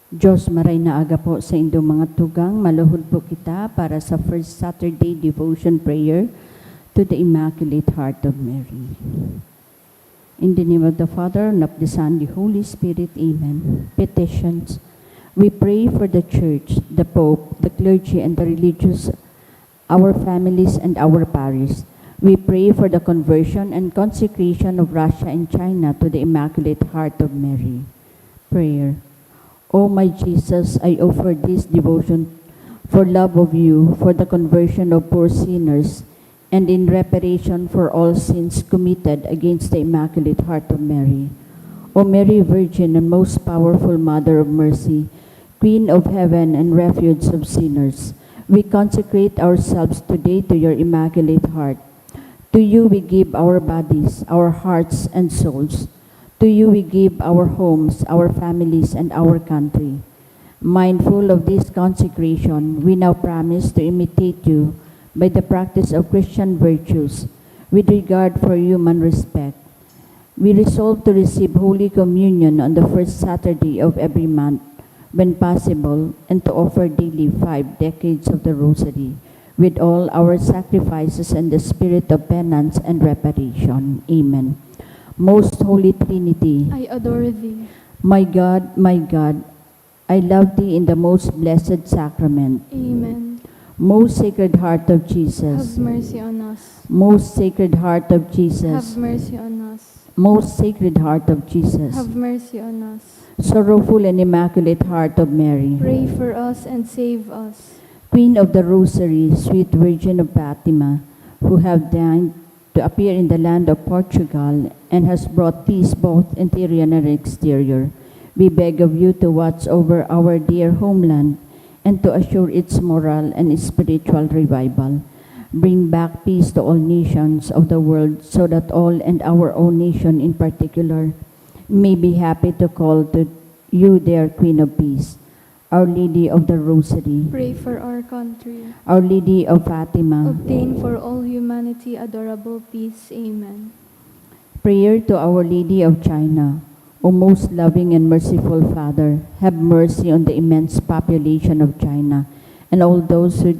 Diyos maray na aga po sa indong mga tugang, maluhod po kita para sa first Saturday devotion prayer to the Immaculate Heart of Mary. In the name of the Father, and of the Son, and the Holy Spirit, Amen. Petitions. We pray for the Church, the Pope, the clergy, and the religious, our families, and our parish. We pray for the conversion and consecration of Russia and China to the Immaculate Heart of Mary. Prayer. O my Jesus, I offer this devotion for love of you, for the conversion of poor sinners, and in reparation for all sins committed against the Immaculate Heart of Mary. O Mary, Virgin and most powerful Mother of Mercy, Queen of Heaven and refuge of sinners, we consecrate ourselves today to your Immaculate Heart. To you we give our bodies, our hearts, and souls. To you we give our homes, our families, and our country. Mindful of this consecration, we now promise to imitate you by the practice of Christian virtues with regard for human respect. We resolve to receive Holy Communion on the first Saturday of every month, when possible, and to offer daily 5 decades of the Rosary, with all our sacrifices and the spirit of penance and reparation. Amen. Most Holy Trinity, I adore thee. my God, I love thee in the most blessed sacrament. Amen. Most Sacred Heart of Have Jesus, mercy on us. most Sacred Heart of Have Jesus, mercy on us. most Sacred Heart of Jesus, Have mercy on us. sorrowful and Immaculate Heart of Mary, Pray for us and save us. Queen of the Rosary, sweet Virgin of Fatima, who have deigned to appear in the land of Portugal and has brought peace both interior and exterior, we beg of you to watch over our dear homeland and to assure its moral and spiritual revival. Bring back peace to all nations of the world so that all, and our own nation in particular, may be happy to call to you their Queen of Peace. Our Lady of the Rosary, Pray for our country. Our Lady of Fatima, Obtain for all humanity adorable peace. Amen. prayer to Our Lady of China. O most loving and merciful Father, have mercy on the immense population of China and all those who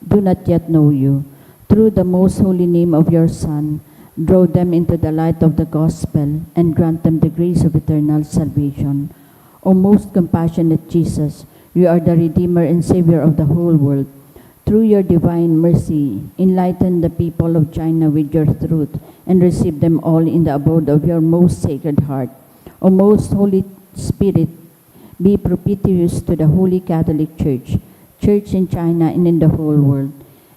do not yet know you. Through the most holy name of your Son, draw them into the light of the gospel and grant them the grace of eternal salvation. O most compassionate Jesus, you are the Redeemer and Savior of the whole world. Through your divine mercy, enlighten the people of China with your truth and receive them all in the abode of your most sacred heart. O most Holy Spirit, be propitious to the Holy Catholic Church, Church in China and in the whole world,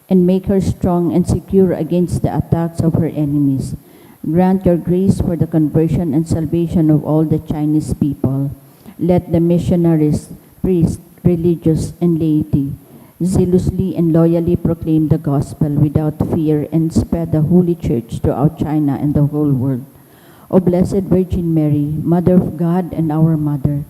and make her strong and secure against the attacks of her enemies. Grant your grace for the conversion and salvation of all the Chinese people. Let the missionaries, priests, religious, and laity zealously and loyally proclaim the gospel without fear and spread the Holy Church throughout China and the whole world. O Blessed Virgin Mary, Mother of God and our Mother,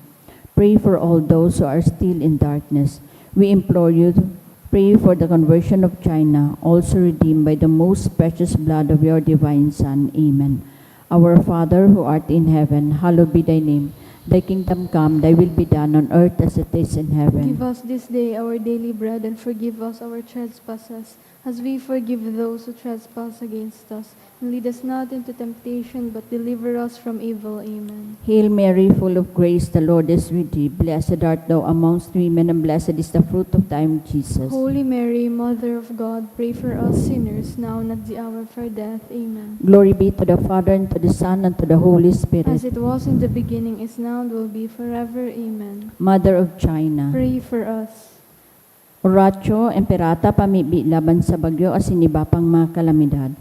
pray for all those who are still in darkness. We implore you to pray for the conversion of China, also redeemed by the most precious blood of your divine Son. Amen. Our Father, who art in heaven, hallowed be thy name. Thy kingdom come, thy will be done on earth as it is in heaven. Give us this day our daily bread, and forgive us our trespasses, as we forgive those who trespass against us. And lead us not into temptation, but deliver us from evil. Amen. Hail Mary, full of grace, the Lord is with thee. Blessed art thou amongst women, and blessed is the fruit of thy womb, Jesus. Holy Mary, Mother of God, pray for us sinners, now and at the hour of our death. Amen. Glory be to the Father, and to the Son, and to the Holy Spirit. As it was in the beginning, is now, and will be forever. Amen. Mother of China. Pray for us. Oratio, Emperata, pamibi laban sa bagyo as iniba pang mga kalamidad.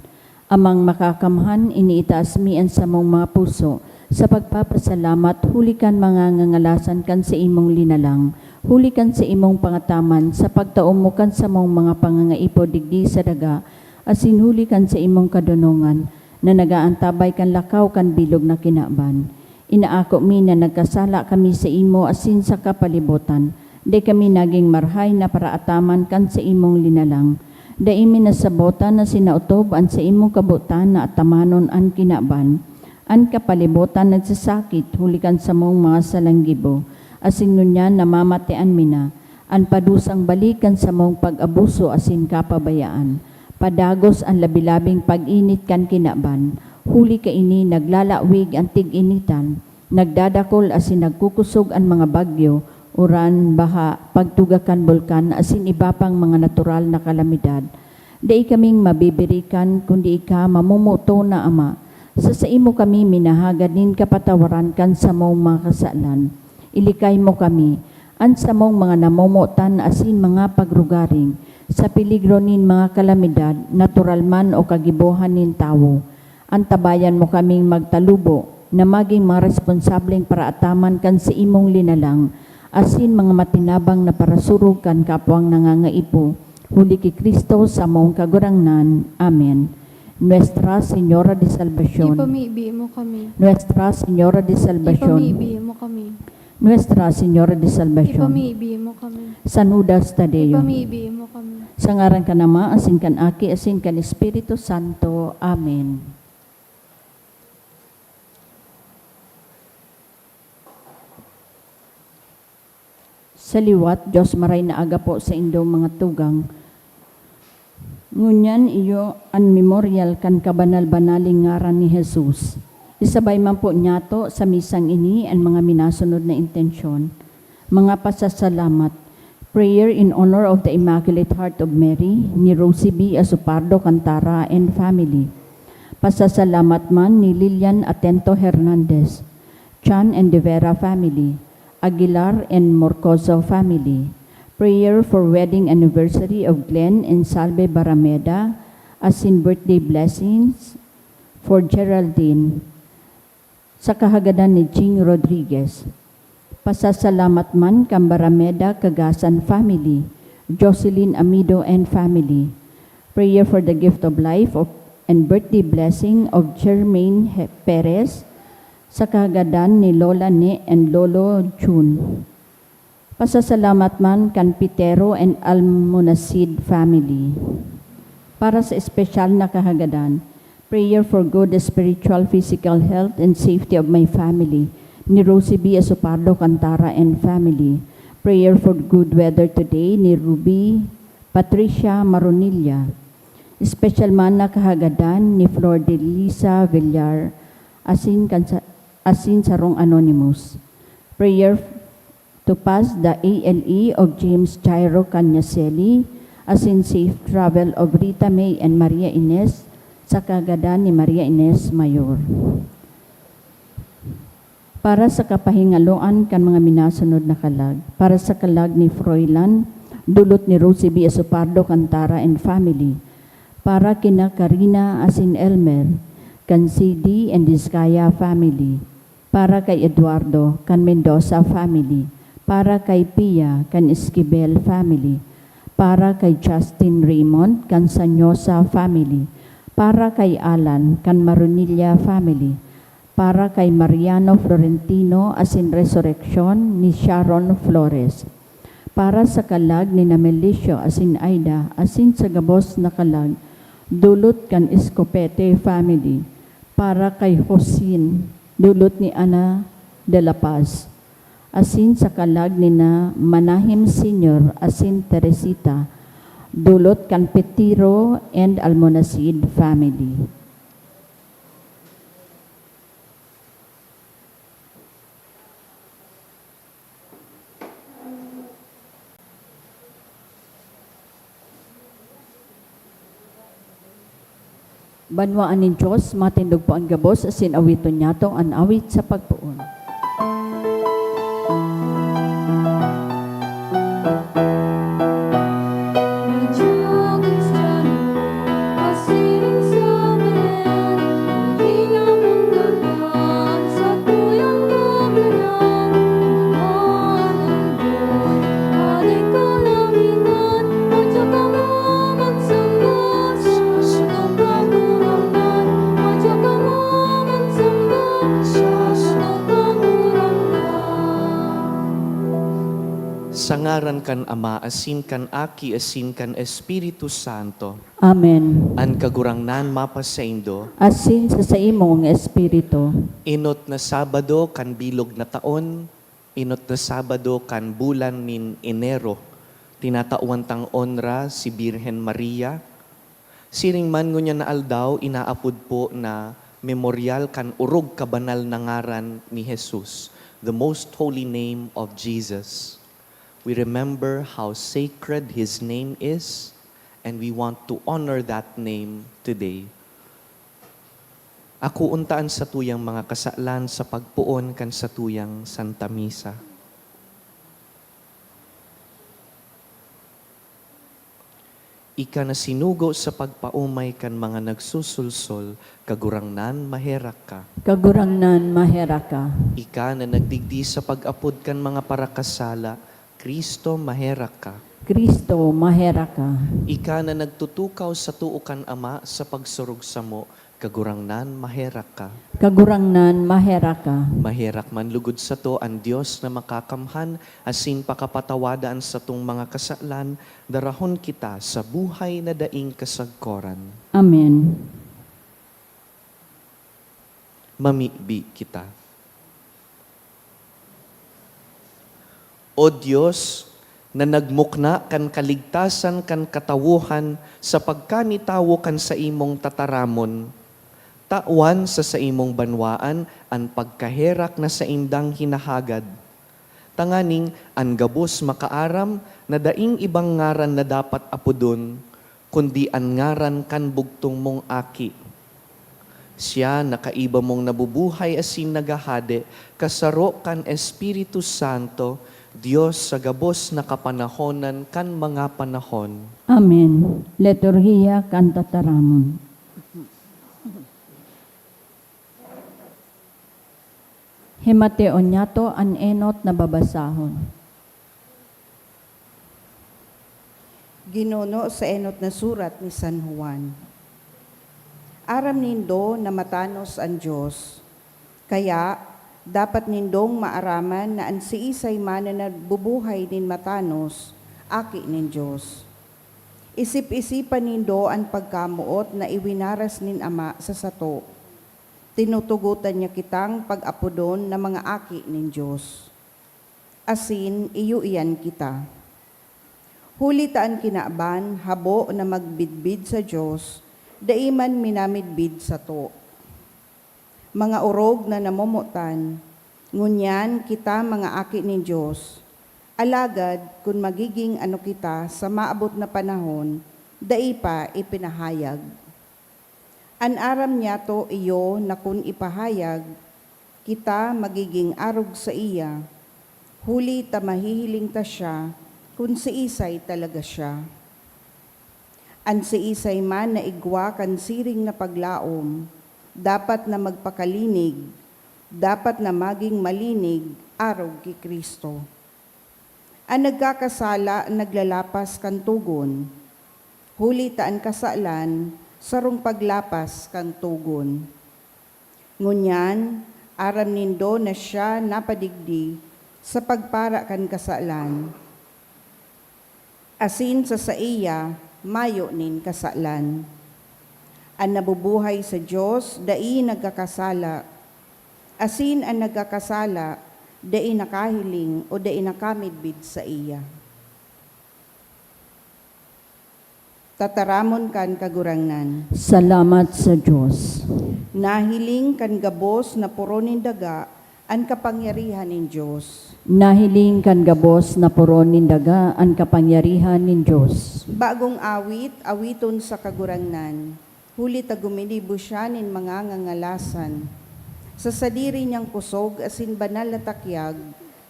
Amang makakamhan, iniitaas mi ang samong mga puso. Sa pagpapasalamat, hulikan mga ngangalasan kan sa imong linalang. Hulikan sa imong pangataman, sa pagtaumukan sa mong mga pangangaipo digdi sa daga, asin hulikan sa imong kadunungan, na nagaantabay kan lakaw kan bilog na kinaban. Inaako mi na nagkasala kami sa imo asin sa kapalibutan, di kami naging marhay na paraataman kan sa imong linalang. Daimi na sabotan na sinautob an sa imong kabutan na atamanon an kinaban. An kapalibutan nagsasakit, hulikan sa mong mga salanggibo. asin ngunyan namamatian mina, an padusang balikan sa mong pag-abuso asin kapabayaan, padagos ang labilabing pag-init kan kinaban, huli ka ini naglalawig ang tig-initan, nagdadakol asin nagkukusog ang mga bagyo, uran, baha, pagtugakan bulkan, asin iba pang mga natural na kalamidad. Dai kaming mabibirikan, kundi ika mamumuto na Ama. Sa imo kami minahaganin kapatawaran kan sa mong mga kasalan. Ilikay mo kami, an sa mong mga namumutan asin mga pagrugaring, sa peligro nin mga kalamidad, natural man o kagibuhan nin tawo. Antabayan mo kaming magtalubo, na maging mga responsableng paraataman kan sa imong linalang, asin mga matinabang na parasurog kan kapwang nangangaipo, huli ki Kristo sa mong kagurangnan. Amen. Nuestra Señora de Salvación. Ipamibi mo kami. Nuestra Señora de Salvación. Ipamibi mo kami. Nuestra Señora de Salvación. Ipamibi mo kami. San Judas Tadeo. Ipamibi mo kami. Sa ngaran ka Ama, asin kan Aki, asin kan Espiritu Santo. Amen. Sa liwat, Diyos maray na aga po sa indong mga tugang. Ngunyan iyo an memorial kan kabanal-banaling ngaran ni Jesus. Isabay man po nyato sa misang ini ang mga minasunod na intensyon. Mga pasasalamat, prayer in honor of the Immaculate Heart of Mary ni Rosie B. Asupardo Cantara and family. Pasasalamat man ni Lilian Atento Hernandez, Chan and De Vera family, Aguilar and Morcoso family. Prayer for wedding anniversary of Glenn and Salve Barameda, as in birthday blessings for Geraldine. Sa kahagadan ni Ching Rodriguez. Pasasalamat man kang Barameda Cagasan family, Jocelyn Amido and family. Prayer for the gift of life and birthday blessing of Jermaine Perez, sa kahagadan ni Lola Ne and Lolo June. Pasasalamat man kan Pitero and Almonacid family. Para sa espesyal na kahagadan, prayer for good spiritual, physical health and safety of my family, ni Rosie B. Asupardo Cantara and family. Prayer for good weather today, ni Ruby Patricia Maronilla. Special man na kahagadan ni Flor de Lisa Villar, asin sarong anonymous. Prayer to pass the ALE of James Jairo Canyaseli, asin safe travel of Rita May and Maria Ines, sa kagadan ni Maria Ines Mayor. Para sa kapahingaloan kan mga minasunod na kalag, para sa kalag ni Froilan, dulot ni Rosie B. Asupardo Cantara and family, para kina Karina asin Elmer, kan CD and Discaya family, para kay Eduardo, kan Mendoza family, para kay Pia, kan Esquivel family, para kay Justin Raymond, kan Sanyosa family, para kay Alan, kan Maronilla family, para kay Mariano Florentino asin Resurrection ni Sharon Flores, para sa kalag ni Namelicio asin Aida, asin sa gabos na kalag, dulot kan Escopete family, para kay Josin, dulot ni Ana de la Paz, asin sa kalag ni na Manahim Senior asin Teresita, dulot kan Petiro and Almonacid family. Banwaan ni Diyos, matindog po ang gabos, asin awiton niya to, ang awit sa pagpuon. Sa ngaran kan Ama, asin kan Aki, asin kan Espiritu Santo, Amen. an kagurangnan mapasaindo, Asin sa imong espiritu, inot na Sabado kan bilog na taon, inot na Sabado kan bulan nin Enero, tinatauan tang onra si Birhen Maria. Siring man ngunya na aldaw, inaapod po na memorial kan urog kabanal na ngaran ni Jesus, the most holy name of Jesus. We remember how sacred His name is, and we want to honor that name today. Ako untaan sa tuyang mga kasalan sa pagpuon kan sa tuyang Santa Misa. Ika na sinugo sa pagpaumay kan mga nagsusulsol, kagurangnan maherak ka. Kagurangnan maheraka. Ika na nagdigdi sa pag-apod kan mga parakasala, Kristo maherak ka. Kristo maheraka. Ika na nagtutukaw sa tuukan Ama sa pagsurog sa mo, kagurangnan maherak ka. Kagurangnan maheraka. Maherak man lugod sa to ang Diyos na makakamhan, asin pakapatawadaan sa tong mga kasalan, darahon kita sa buhay na daing kasagkoran. Amen. Mamibi kita. O Diyos, na nagmukna kan kaligtasan kan katawuhan sa pagkanitawo kan sa imong tataramon, tawan sa imong banwaan ang pagkaherak na sa indang hinahagad. Tanganing ang gabos makaaram na daing ibang ngaran na dapat apodon, kundi ang ngaran kan bugtong mong aki. Siya nakaiba mong nabubuhay asin nagahade, kasaro kan Espiritu Santo, Diyos sa gabos na kapanahonan kan mga panahon. Amen. Liturhiya kan tataramon. Himateo nyato an enot na babasahon. Ginuno sa enot na surat ni San Juan. Aram nindo na matanos ang Diyos, kaya dapat nindong maaraman na ang siisay man na bubuhay nin matanos, aki nin Diyos. Isip-isipan nindo ang pagkamuot na iwinaras nin Ama sa sato. Tinutugutan niya kitang pag-apodon na mga aki nin Diyos. Asin, iyo iyan kita. Hulitaan kinaaban, habo na magbidbid sa Diyos, daiman minamidbid sa to. Mga urog na namumutan, ngunyan kita mga aki ni Diyos. Alagad, kung magiging ano kita sa maabot na panahon, dai pa ipinahayag. Anaram niya to iyo na kung ipahayag, kita magiging arog sa iya, huli ta mahihiling ta siya, kung si isay talaga siya. An si isay man na igwa kan siring na paglaom, dapat na magpakalinig, dapat na maging malinig, arog ki Kristo. Ang nagkakasala, naglalapas kan tugon, huli taan kasalan, sarong paglapas kan tugon. Ngunyan, aram nindo na siya napadigdi sa pagpara kan kasalan. Asin sa iya, mayo nin kasalan. Ang nabubuhay sa Diyos, dai nagkakasala. Asin ang nagkakasala, dai nakahiling o dai nakamidbid sa iya. Tataramon kan kagurangnan. Salamat sa Diyos. Nahiling kan gabos na puro nin daga, ang kapangyarihan nin Diyos. Nahiling kan gabos na puron nindaga ang kapangyarihan nin Diyos. Bagong awit, awiton sa kagurangnan. Huli taguminibo siya nin mga ngangalasan. Sa sadiri niyang kusog asin banal na takyag,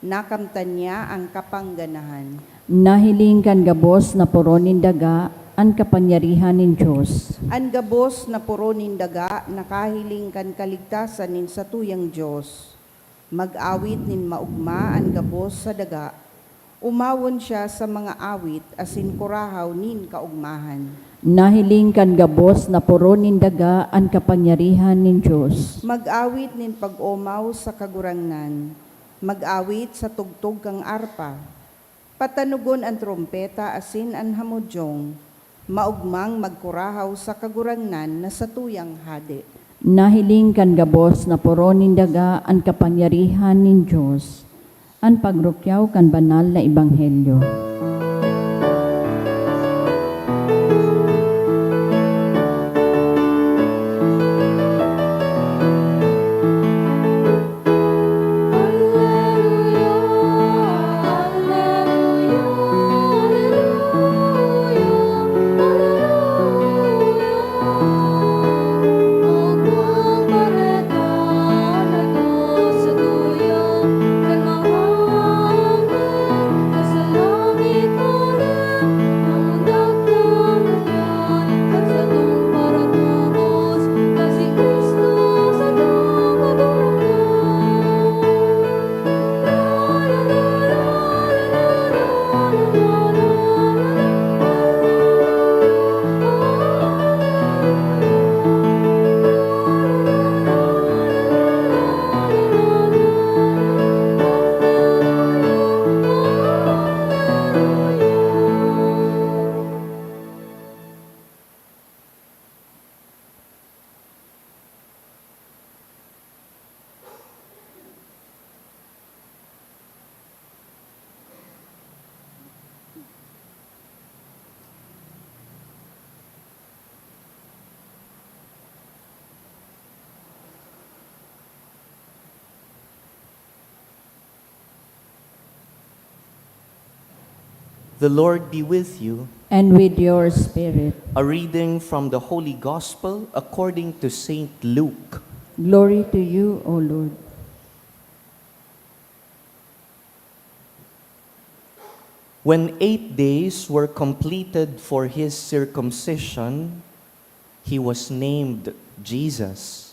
nakamtan niya ang kapangganahan. Nahiling kan gabos na puron nindaga ang kapangyarihan nin Diyos. Ang gabos na puro nin daga, nakahiling kan kaligtasan nin satuyang Diyos. Mag-awit nin maugma ang gabos sa daga. Umawon siya sa mga awit asin kurahaw nin kaugmahan. Nahiling kan gabos na puron nindaga ang kapangyarihan nin Diyos. Mag-awit nin pag-umaw sa kagurangnan. Mag-awit sa tugtog kang arpa. Patanugon ang trompeta asin ang hamudyong. Maugmang magkurahaw sa kagurangnan na satuyang hade. Nahiling kan gabos na puron nindaga ang kapangyarihan nin Diyos. An pagrukyaw kan banal na ebanghelyo. The Lord be with you. And with your spirit. A reading from the Holy Gospel according to Saint Luke. Glory to you, O Lord. When 8 days were completed for his circumcision, he was named Jesus,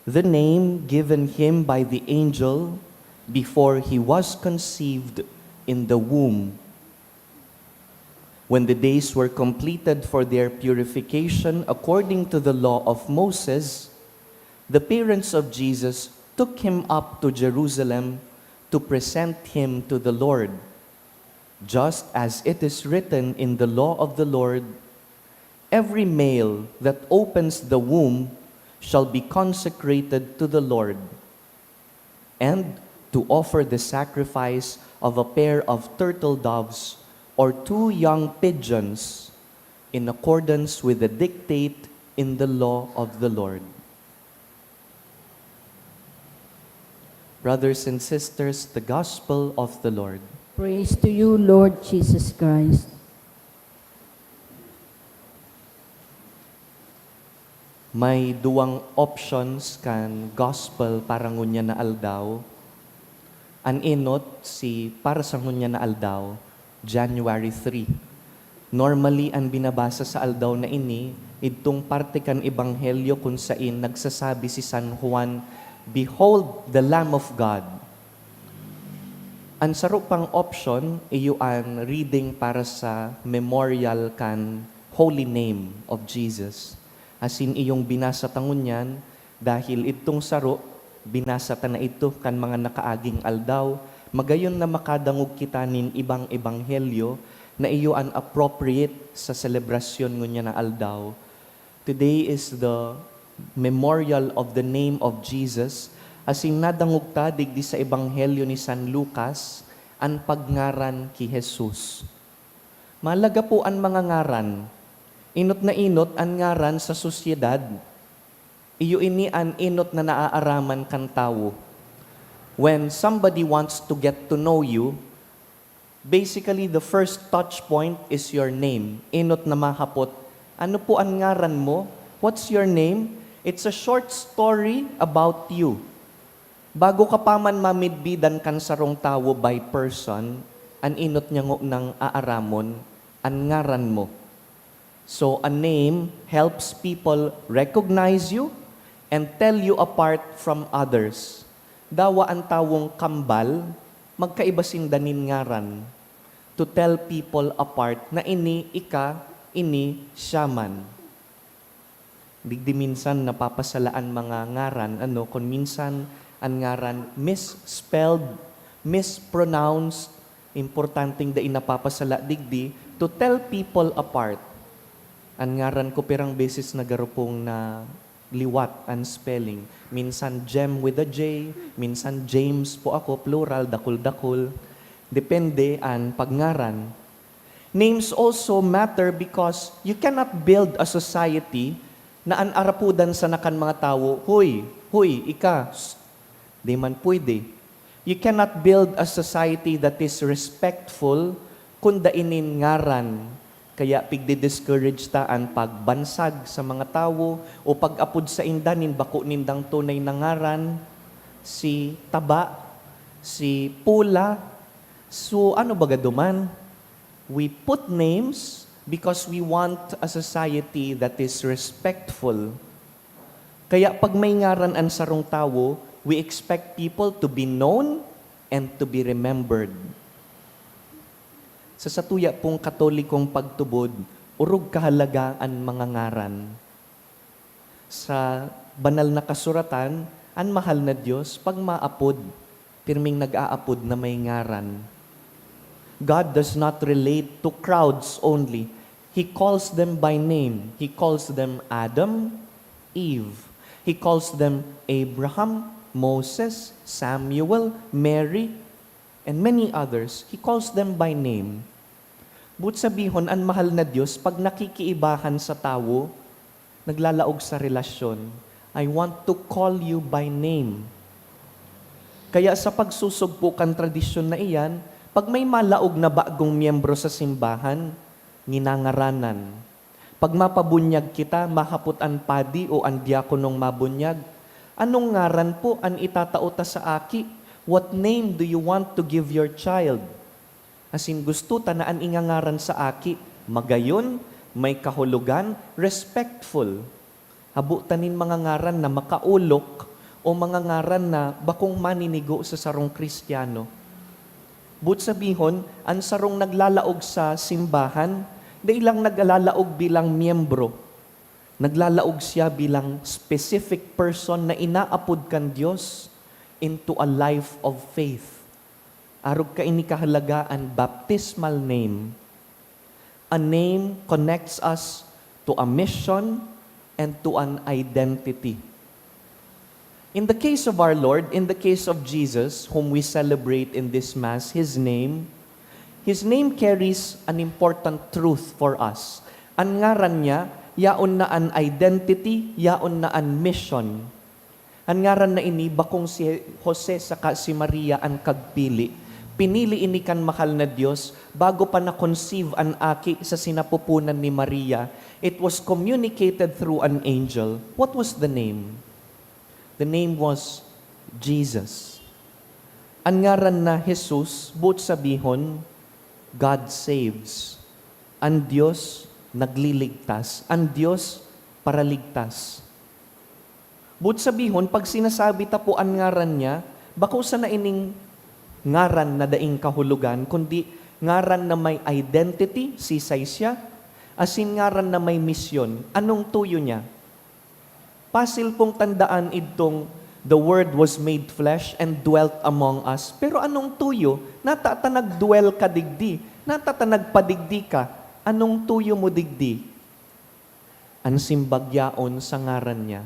the name given him by the angel before he was conceived in the womb. When the days were completed for their purification according to the law of Moses, the parents of Jesus took him up to Jerusalem to present him to the Lord. Just as it is written in the law of the Lord, every male that opens the womb shall be consecrated to the Lord, and to offer the sacrifice of a pair of turtle doves or 2 young pigeons in accordance with the dictate in the law of the Lord. Brothers and sisters, the gospel of the Lord. Praise to you, Lord Jesus Christ. May duwang options kan gospel para ngunya na aldaw. An inot si para sa ngunya na aldaw, January 3. Normally, ang binabasa sa aldaw na ini, itong parte kan ebanghelyo kung sain nagsasabi si San Juan, "Behold the Lamb of God." Ang sarupang option, iyo ang reading para sa memorial kan Holy Name of Jesus. Asin iyong binasa tangunyan, dahil itong saro, binasa ta na ito kan mga nakaaging aldaw, magayon na makadangog kita nin ibang ebanghelyo na iyo an appropriate sa selebrasyon ngunya na aldaw. Today is the memorial of the name of Jesus, asin nadangog ta digdi sa ebanghelyo ni San Lucas, an pagngaran ki Jesus. Malaga po ang mga ngaran. Inot na inot ang ngaran sa sosyedad. Iyo ini an inot na naaaraman kan tawo. When somebody wants to get to know you, basically the first touch point is your name. Inot na mahapot. Ano po ang ngaran mo? What's your name? It's a short story about you. Bago ka pa man mamidbidan kan sarong tawo by person, an inot niya ng aaramon, ang ngaran mo. So a name helps people recognize you and tell you apart from others. Dawa ang tawong kambal, magkaiba sindanin ngaran. To tell people apart na ini ika, ini siya man. Digdi minsan napapasalaan mga ngaran, kung minsan ang ngaran misspelled, mispronounced, importanteng da inapapasala digdi, to tell people apart. Ang ngaran ko pirang beses nagarupong na liwat ang spelling. Minsan Jem with a J, minsan James po ako, plural, dakul-dakul. Depende ang pagngaran. Names also matter because you cannot build a society na an arapudan sa nakan mga tao, huy, ika, di man pwede. You cannot build a society that is respectful kung dainin ngaran. Kaya pigdi-discourage ta ang pagbansag sa mga tao o pag-apod sa indanin, bako nindang tunay na ngaran, si taba, si pula. So ano baga duman? We put names because we want a society that is respectful. Kaya pag may ngaran ang sarong tao, we expect people to be known and to be remembered. Sa satuya pong katolikong pagtubod, urog kahalaga ang mga ngaran. Sa banal na kasuratan, ang mahal na Diyos, pag maapod, pirming nag-aapod na may ngaran. God does not relate to crowds only. He calls them by name. He calls them Adam, Eve. He calls them Abraham, Moses, Samuel, Mary, and many others. He calls them by name. But sabihon, ang mahal na Diyos, pag nakikiibahan sa tao, naglalaog sa relasyon. I want to call you by name. Kaya sa pagsusugpukan tradisyon na iyan, pag may malaog na bagong miyembro sa simbahan, nginangaranan. Pag mapabunyag kita, mahapot ang padi o ang diakonong mabunyag, anong ngaran po ang itatauta sa aki? What name do you want to give your child? Asin gusto tanaan ingangaran sa aki, magayon, may kahulugan, respectful. Habutanin mga ngaran na makaulok o mga ngaran na bakong maninigo sa sarong Kristiyano. But sabihon, ang sarong naglalaog sa simbahan, da ilang naglalaog bilang miyembro. Naglalaog siya bilang specific person na inaapod kan Diyos into a life of faith. Arog ka ini kahalagaan, baptismal name. A name connects us to a mission and to an identity. In the case of our Lord, in the case of Jesus, whom we celebrate in this Mass, His name carries an important truth for us. Ang ngaran niya, yaon na an identity, yaon na an mission. Ang ngaran na ini, bakong si Jose saka si Maria ang kagpili. Pinili ini kan mahal na Diyos, bago pa na-conceive ang aki sa sinapupunan ni Maria, it was communicated through an angel. What was the name? The name was Jesus. Ang ngaran na Jesus, but sabihon, God saves. Ang Diyos nagliligtas. Ang Diyos paraligtas. But sabihon, pag sinasabi ta po ang ngaran niya, bako sa na ining ngaran na daing kahulugan, kundi ngaran na may identity, sisay siya, asin ngaran na may misyon. Anong tuyo niya? Pasil pong tandaan itong the Word was made flesh and dwelt among us. Pero anong tuyo? Natatanag-dwell ka digdi. Natatanag-padigdi ka. Anong tuyo mo digdi? Ang simbagyaon sa ngaran niya.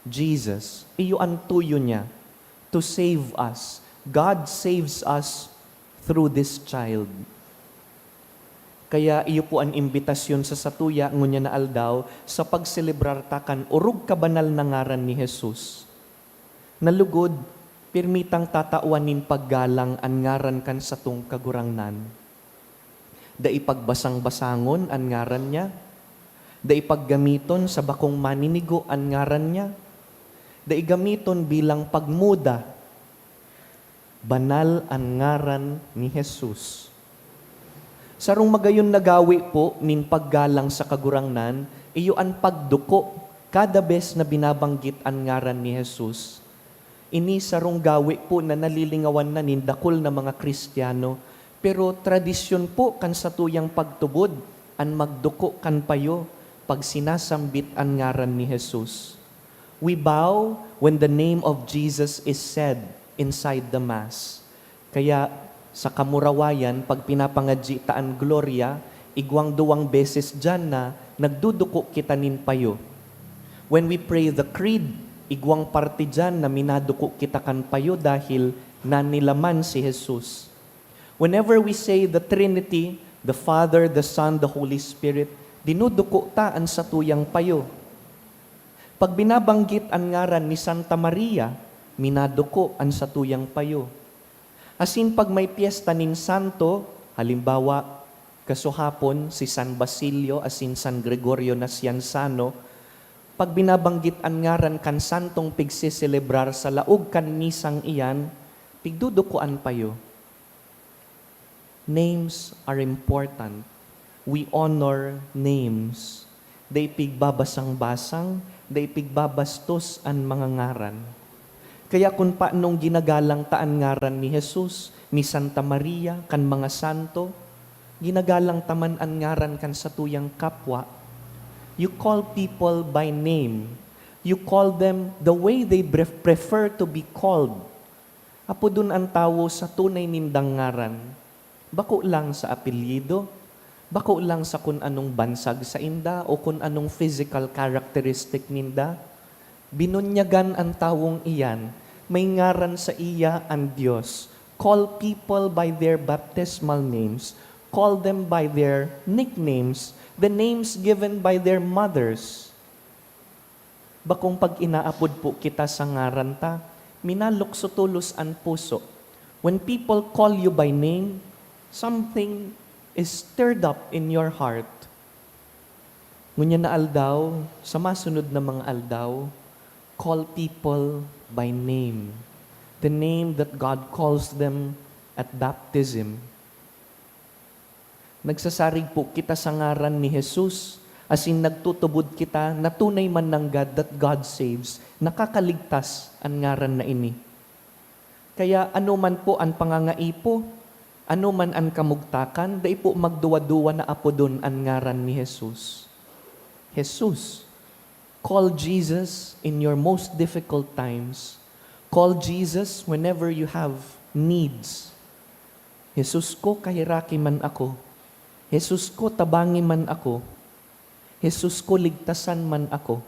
Jesus, iyo ang tuyo niya to save us. God saves us through this child. Kaya iyo po ang imbitasyon sa satuya ngunya na aldaw sa pagselebrar takan urog kabanal na ngaran ni Jesus. Nalugod, pirmitang tatauanin paggalang ang ngaran kan sa tung kagurangnan. Da ipagbasang-basangon ang ngaran niya. Da ipaggamiton sa bakong maninigo ang ngaran niya. Da igamiton bilang pagmuda. Banal ang ngaran ni Jesus. Sarong magayon nagawi po nin paggalang sa kagurangnan, iyo ang pagduko kada bes na binabanggit ang ngaran ni Jesus. Ini sarong gawi po na nalilingawan na nin dakol na mga Kristiyano, pero tradisyon po kan sa tuyang pagtubod, ang magduko kan payo pag sinasambit ang ngaran ni Jesus. We bow when the name of Jesus is said inside the Mass. Kaya sa kamurawayan, pag pinapangadji taan gloria, igwang duwang beses dyan na nagduduko kita nin payo. When we pray the creed, igwang parte dyan na minaduko kita kan payo dahil nanilaman si Jesus. Whenever we say the Trinity, the Father, the Son, the Holy Spirit, dinuduko taan sa tuyang payo. Pag binabanggit ang ngaran ni Santa Maria, minaduko ang sa tuyang payo. Asin pag may piyesta ning santo, halimbawa, kasuhapon si San Basilio asin San Gregorio Naciansano, pag binabanggit ang ngaran kan santong pigsiselebrar sa laog kan misang iyan, pigdudukuan payo. Names are important. We honor names. They pigbabasang-basang, they pigbabastos ang mga ngaran. Kaya kung paanong ginagalang taan ngaran ni Jesus, ni Santa Maria, kan mga santo, ginagalang taman ang ngaran kan sa tuyang kapwa. You call people by name. You call them the way they prefer to be called. Apo dun ang tawo sa tunay nindang ngaran. Bako lang sa apelyido, bako lang sa kung anong bansag sa inda o kung anong physical characteristic ninda. Binunyagan ang tawong iyan, may ngaran sa iya ang Diyos. Call people by their baptismal names. Call them by their nicknames, the names given by their mothers. Bakong pag inaapod po kita sa ngaran ta, minalok sutulos ang puso. When people call you by name, something is stirred up in your heart. Ngunya na aldaw, sa masunod na mga aldaw, call people by name. The name that God calls them at baptism. Nagsasarig po kita sa ngaran ni Jesus, as in nagtutubod kita na tunay man ng God that God saves, nakakaligtas ang ngaran na ini. Kaya ano man po ang pangangaipo, ano man ang kamugtakan, dai po magduwa-duwa na apo dun ang ngaran ni Jesus. Jesus. Call Jesus in your most difficult times. Call Jesus whenever you have needs. Jesus ko, kahiraki man ako. Jesus ko, tabangi man ako. Jesus ko, ligtasan man ako.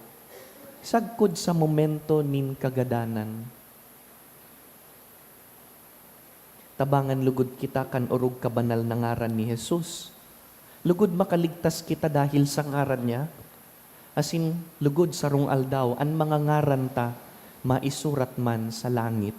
Sagkod sa momento nin kagadanan. Tabangan lugod kita kan orog kabanal na ngaran ni Jesus. Lugod makaligtas kita dahil sa ngaran niya. Asin lugod sa rung aldaw, ang mga ngaran ta, maisurat man sa langit.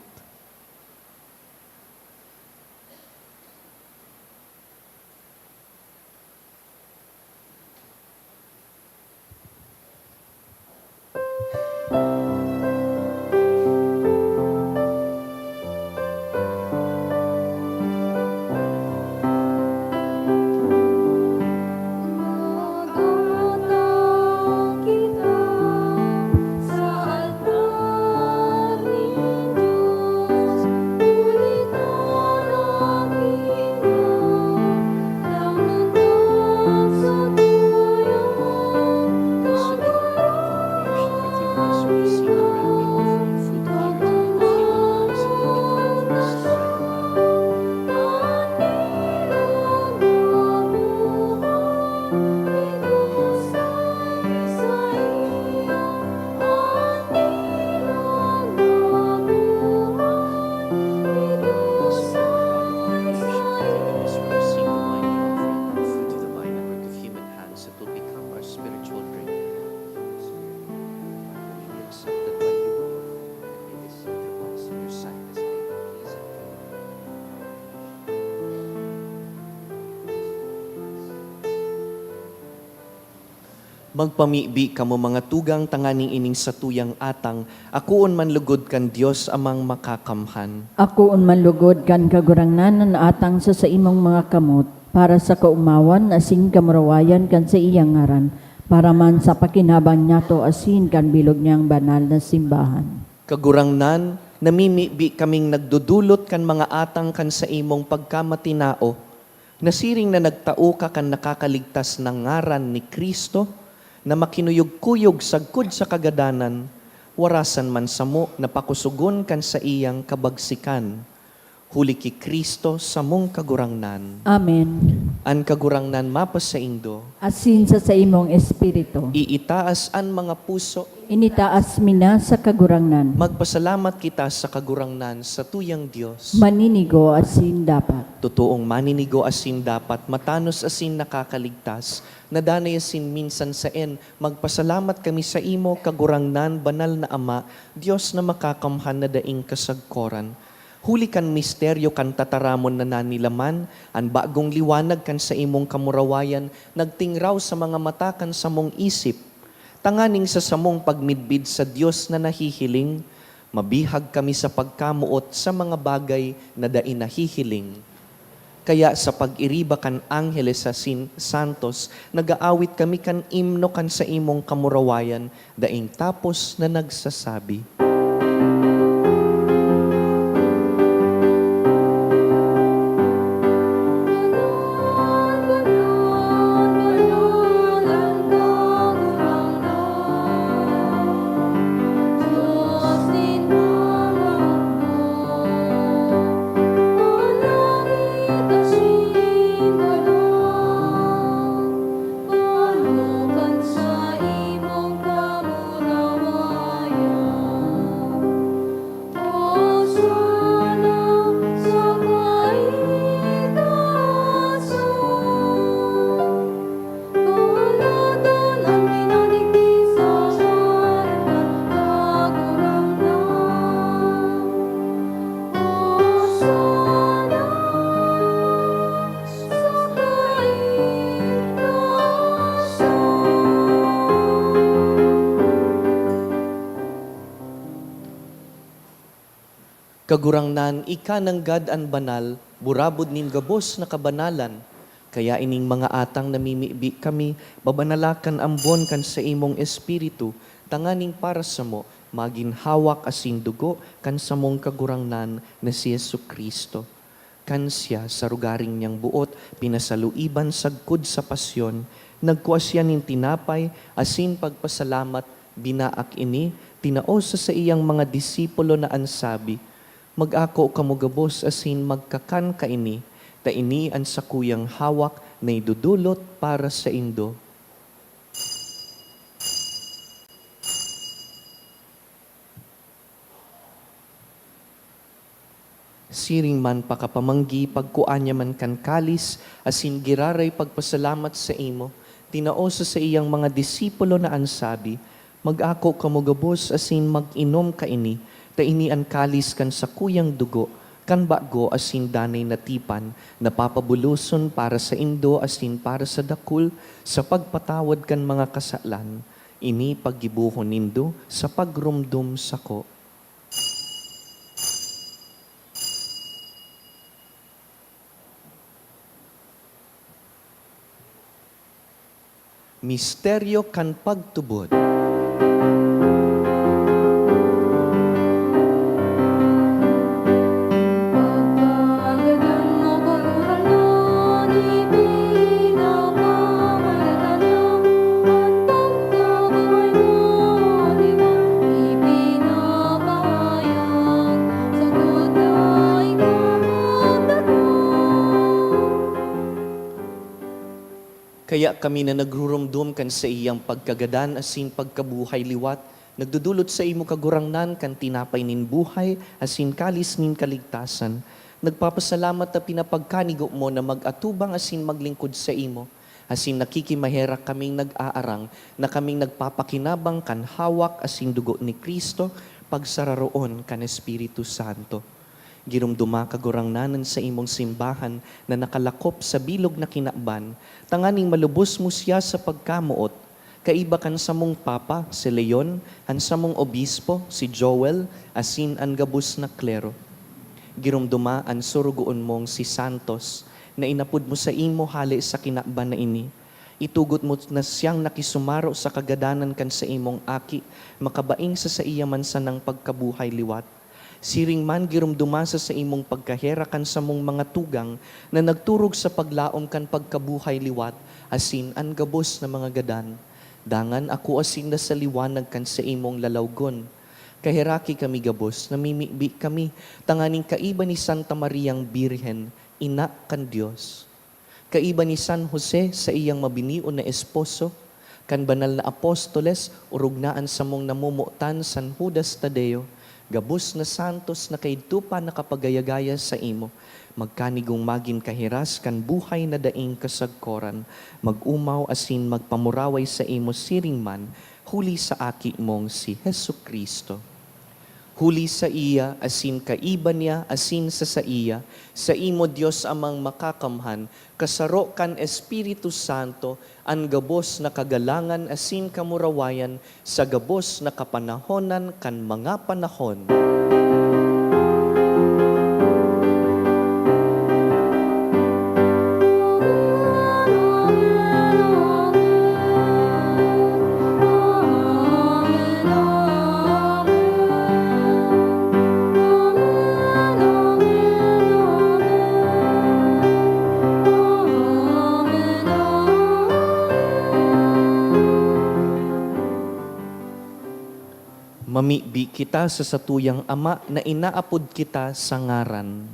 Magpamibi kamo mga tugang tanganing ining sa tuyang atang, akuon man lugod kan Dios amang makakamhan. Ako manlugod kan kagurangnan na atang sa imong mga kamot, para sa kaumawan asin kamurawayan kan sa iyang ngaran, para man sa pakinabang niyato asin kan bilog niyang banal na simbahan. Kagurangnan, namimibi kaming nagdudulot kan mga atang kan sa imong pagkamatinao, nasiring na nagtao ka kan nakakaligtas ng ngaran ni Kristo, na makinuyog-kuyog sagkod sa kagadanan, warasan man samo na pakusugon kan sa iyang kabagsikan. Huli ki Kristo sa mong kagurangnan. Amen. An kagurangnan mapas sa indo, asin sa imong espiritu. Iitaas an mga puso, Initaas mina sa kagurangnan. magpasalamat kita sa kagurangnan sa tuyang Diyos. Maninigo asin dapat. Totoong maninigo asin dapat, matanos asin nakakaligtas, nadanay asin minsan sa magpasalamat kami sa imo, kagurangnan, banal na Ama, Diyos na makakamhan na daing kasagkoran. Huli kan misteryo kan tataramon na nanilaman, ang bagong liwanag kan sa imong kamurawayan, nagtingraw sa mga mata kan sa mong isip. Tanganing sa samong pagmidbid sa Diyos na nahihiling, mabihag kami sa pagkamuot sa mga bagay na dain nahihiling. Kaya sa pag-iriba kan Angeles sa Santos, nag-aawit kami kan imno kan sa imong kamurawayan, daing tapos na nagsasabi. Kagurangnan, ika ng God an banal, burabod nin gabos na kabanalan. Kaya ining mga atang namimibi kami, babanalakan ambon kan sa imong espiritu, tanganing para sa mo, maginhawak asin dugo kan sa mong kagurangnan na si Yesu Kristo. Kan siya sa rugaring niyang buot, pinasaluiban sagkod sa pasyon, nagkuas siya nin tinapay, asin pagpasalamat, binaak ini, tinaosa sa iyang mga disipulo na ansabi, mag-ako kamugabos asin magkakan kaini, ta ini ang sakuyang hawak na idudulot para sa indo. Siring man pakapamanggi, pagkuanya man kan kalis, asin giraray pagpasalamat sa imo, tinaosa sa iyang mga disipulo na ansabi, mag-ako kamugabos asin mag-inom kaini, ta ini ang kalis kan sa kuyang dugo, kan bago asin danay na tipan, napapabuluson para sa indo asin para sa dakul, sa pagpatawad kan mga kasalan, ini paggibuhon nindo sa pagrumdum sako. Misteryo kan pagtubod. Kaya kami na nagrurumdum kan sa iyang pagkagadan asin pagkabuhay liwat, nagdudulot sa imo kagurangnan kan tinapay nin buhay asin kalis nin kaligtasan. Nagpapasalamat na pinapagkanigo mo na mag-atubang asin maglingkod sa imo. Asin nakikimahera kaming nag-aarang na kaming nagpapakinabang kan hawak asin dugo ni Kristo pagsararoon kan Espiritu Santo. Girumduma kagurangnanan sa imong simbahan na nakalakop sa bilog na kinakban, tanganing malubos mo siya sa pagkamuot, kaiba kan sa mong papa, si Leon, an sa mong obispo, si Joel, asin an gabus na klero. Girumduma an surugoon mong si Santos, na inapud mo sa imo hali sa kinakban na ini. Itugot mo na siyang nakisumaro sa kagadanan kan sa imong aki, makabaing sa iya man sa ng pagkabuhay liwat. Siring man girumdumasa sa imong pagkaherakan sa mong mga tugang na nagturog sa paglaom kan pagkabuhay liwat, asin an gabos na mga gadan. Dangan ako asin na sa liwanag kan sa imong lalawgon. Kahiraki kami gabos, namimibi kami, tanganing kaiba ni Santa Mariang Birhen, ina kan Diyos. Kaiba ni San Jose sa iyang mabinion na esposo, kan banal na apostoles, urugnaan sa mong namumutan San Judas Tadeo, gabos na santos na kaidtupa nakapagayagaya sa imo, magkanigong magin kahiras kan buhay na daing kasagkoran, magumaw asin magpamuraway sa imo siring man, huli sa aki mong si Hesu Kristo. Huli sa iya, asin kaiba niya, asin sa iya, sa imo Diyos amang makakamhan, kasaro kan Espiritu Santo, ang gabos na kagalangan, asin kamurawayan, sa gabos na kapanahonan kan mga panahon. Mamibi kita sa satuyang Ama na inaapod kita sa ngaran.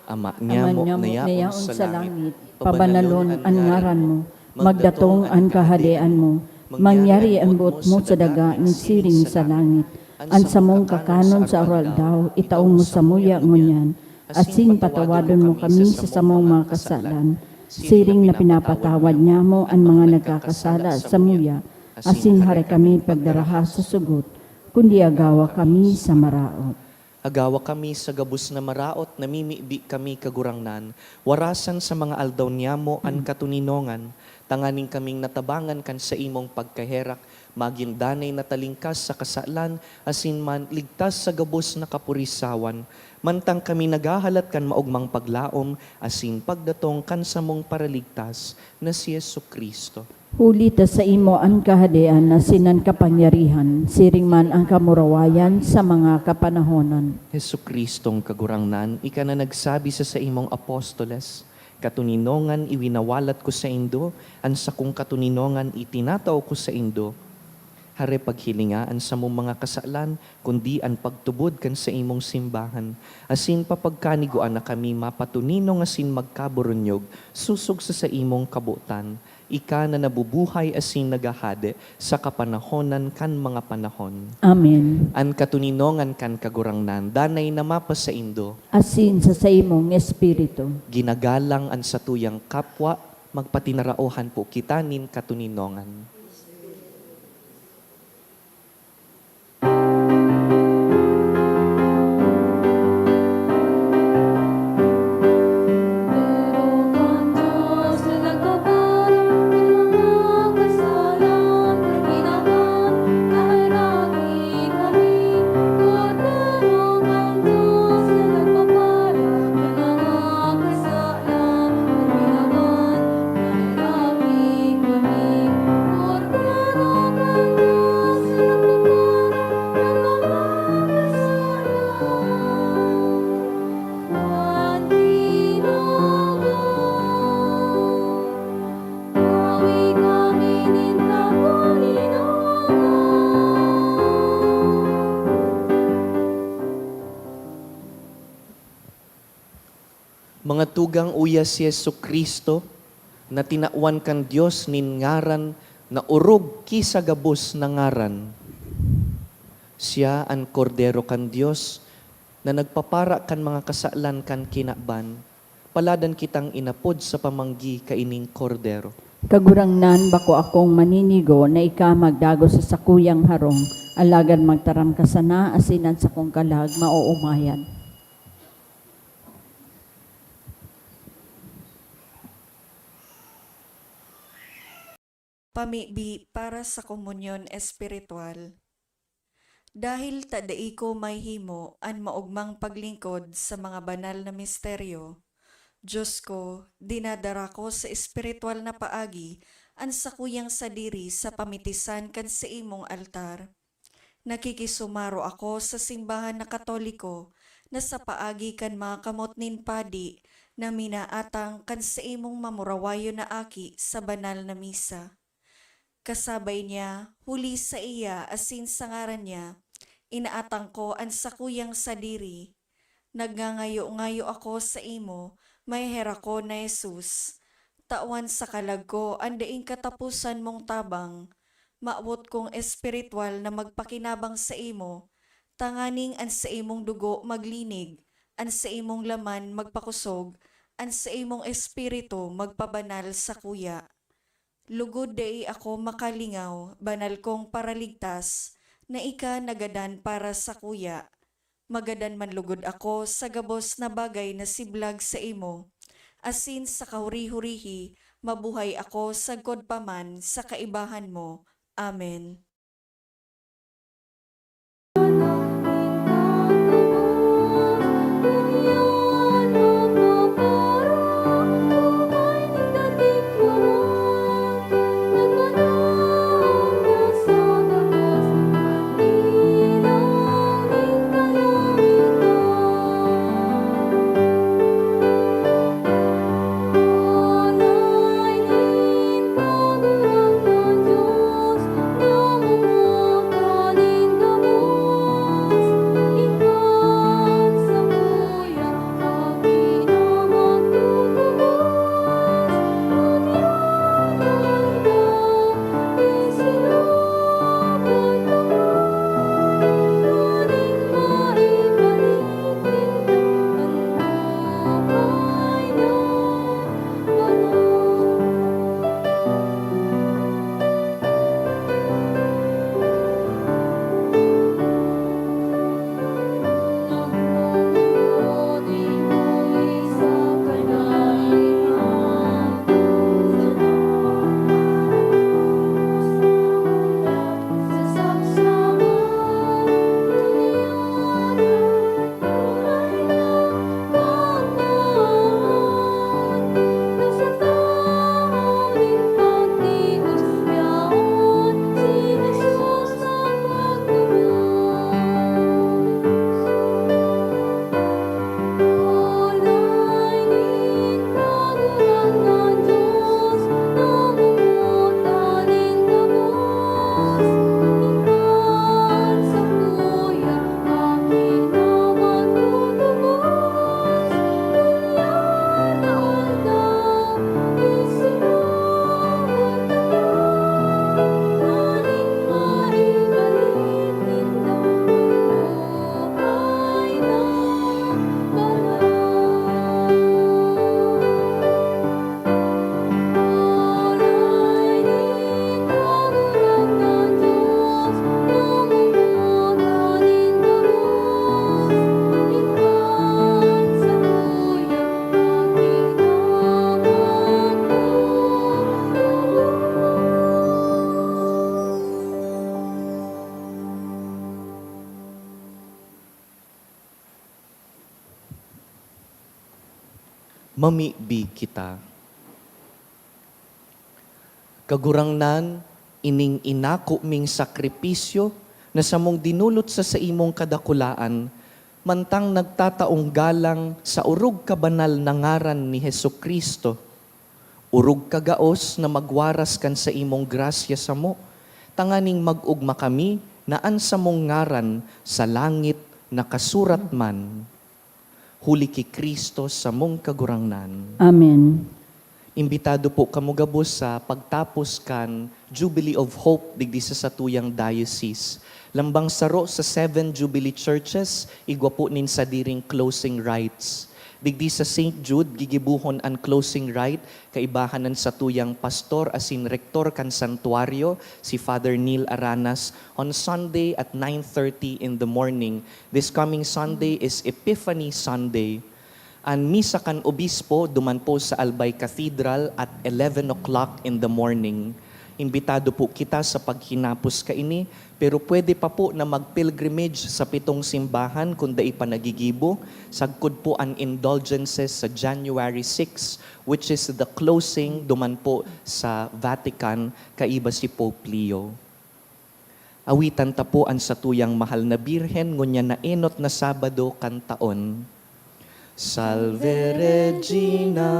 Ama niya mo nayaon sa langit, pabanalon ang ngaran mo, magdatong ang kahadian mo, mangyari ang buot mo sa daga ng siring sa langit, ang samong kakanon sa oral daw, itaong mo sa muya ngunyan, asin patawadon mo kami sa samong mga kasalan, siring na pinapatawad niya mo ang mga nagkakasala sa muya, asin hari kami pagdaraha sa sugot, kundi agawa kami sa maraot. Agawa kami sa gabos na maraot, namimibi kami kagurangnan, warasan sa mga aldaw niya mo ang katuninongan, tanganing kaming natabangan kan sa imong pagkaherak, magindanay na talingkas sa kasalan, asin man ligtas sa gabos na kapurisawan, mantang kami nagahalat kan maugmang paglaom, asin pagdatong kan sa mong paraligtas na si Yesu Kristo. Huli ta sa imo ang kahadian na sinan kapangyarihan, siring man ang kamurawayan sa mga kapanahonan. Hesu Kristong kagurangnan, ika na nagsabi sa imong apostoles, katuninongan iwinawalat ko sa indo, ang sa kong katuninongan itinataw ko sa indo, hare paghilingaan sa mong mga kasalan, kundi ang pagtubod kan sa imong simbahan. Asin papagkaniguan na kami mapatuninong asin magkaburunyog, susog sa imong kabutan. Ika na nabubuhay asin nagahade sa kapanahonan kan mga panahon. Amen. An katuninongan kan kagurangnan, danay na mapa sa indo, Asin sa imong espiritu. ginagalang an satuyang kapwa, magpatinarauhan po kita nin katuninongan. Mga tugang uya si Yesu Kristo, na tinawan kan Dios nin ngaran, na urog kisa gabos na ngaran. Siya ang kordero kan Dios, na nagpapara kan mga kasalan kan kinaban, paladan kitang inapod sa pamanggi kaining kordero. Kagurangnan bako akong maninigo na ika magdago sa sakuyang harong, alagan magtaram ka sana asinan sa kong kalag mauumayan. Pamibi para sa komunyon espiritual. Dahil tadai ko may himo an maugmang paglingkod sa mga banal na misteryo, Diyos ko, dinadara ko sa espiritual na paagi an sakuyang sadiri sa pamitisan kan sa imong altar. Nakikisumaro ako sa simbahan na Katoliko na sa paagi kan mga kamot nin padi na minaatang kan sa imong mamurawayo na aki sa banal na misa. Kasabay niya, huli sa iya asin sa ngaran niya, inaatang ko ang sakuyang sadiri. Nagngangayo-ngayo ako sa imo, may hera ko na Jesus. tawan sa kalag ko, andaing katapusan mong tabang, maawot kong espiritual na magpakinabang sa imo, tanganing an sa imong dugo maglinig, an sa imong laman magpakusog, an sa imong espiritu magpabanal sa kuya. Lugod day ako makalingaw, banal kong paraligtas, na ika nagadan para sa kuya. Magadan man lugod ako sa gabos na bagay na siblag sa imo. Asin sa kahuri-hurihi, mabuhay ako sagkod paman sa kaibahan mo. Amen. Mamibi kita. Kagurangnan, ining inako ming sakripisyo na sa mong dinulot sa imong kadakulaan, mantang nagtataong galang sa urog kabanal na ngaran ni Hesu Kristo. Urog kagaos na magwaras kan sa imong grasya sa mo, tanganing mag-ugma kami na ansa mong ngaran sa langit na kasurat man. Huli ki Kristo sa mong kagurangnan. Amen. Imbitado po kamo gabos sa pagtapos kan Jubilee of Hope digdi sa satuyang diocese. Lambang saro sa 7 Jubilee churches, igwa po nin sa diring closing rites. Digdi sa St. Jude, gigibuhon ang closing rite, kaibahanan sa tuyang pastor asin rektor kan santuario, si Father Neil Aranas, on Sunday at 9:30 in the morning. This coming Sunday is Epiphany Sunday. Ang misa kan obispo duman po sa Albay Cathedral at 11 o'clock in the morning. Imbitado po kita sa paghinapos kaini, pero pwede pa po na mag-pilgrimage sa 7 simbahan kung dai pa nagigibo. Sagkod po ang indulgences sa January 6, which is the closing duman po sa Vatican, kaiba si Pope Leo. Awitan ta po ang satuyang mahal na Birhen, ngunya na enot na Sabado kan taon. Salve Regina,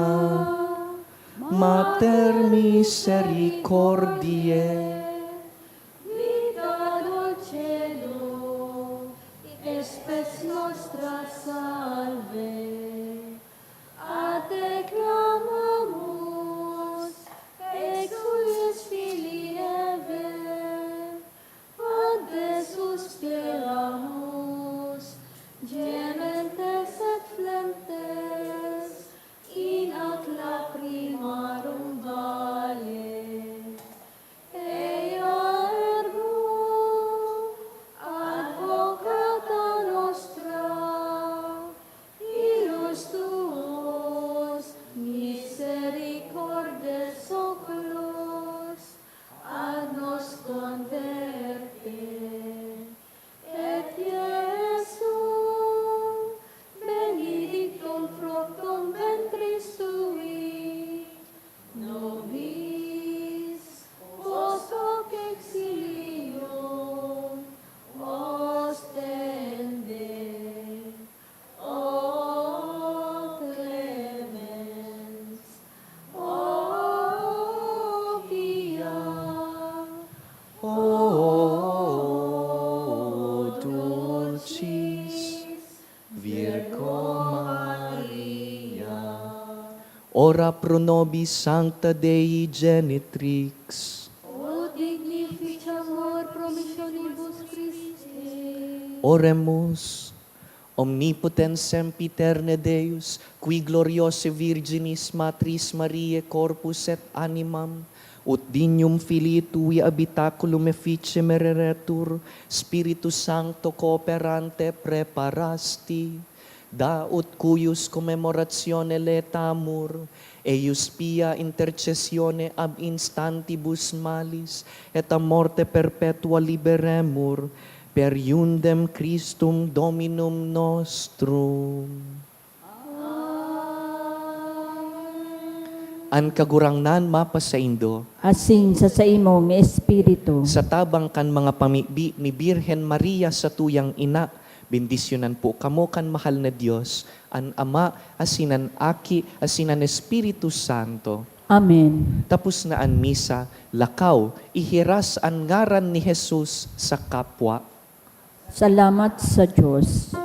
Mater misericordiae, Vita dulcedo, espes nostra salve. A te clamamus, ora pro nobis sancta Dei genitrix. O dignificiamur promissionibus Christi. Oremus. Omnipotens sempiterne Deus, qui gloriose Virginis Matris Mariae corpus et animam, ut dignum Filii Tui habitaculum efficie mereretur, Spiritus Sancto cooperante preparasti, da ut cuius commemoratione letamur, eius pia intercessione ab instantibus malis, et a morte perpetua liberemur, per iundem Christum Dominum nostrum. An kagurangnan mapasaindo, Asin sa imong espiritu. sa tabang kan mga pamibi ni Birhen Maria sa tuyang ina, bendisyonan po kamo kan mahal na Diyos, an Ama, asinan Aki, asinan Espiritu Santo. Amen. Tapos na an misa, lakaw, ihiras an ngaran ni Jesus sa kapwa. Salamat sa Diyos.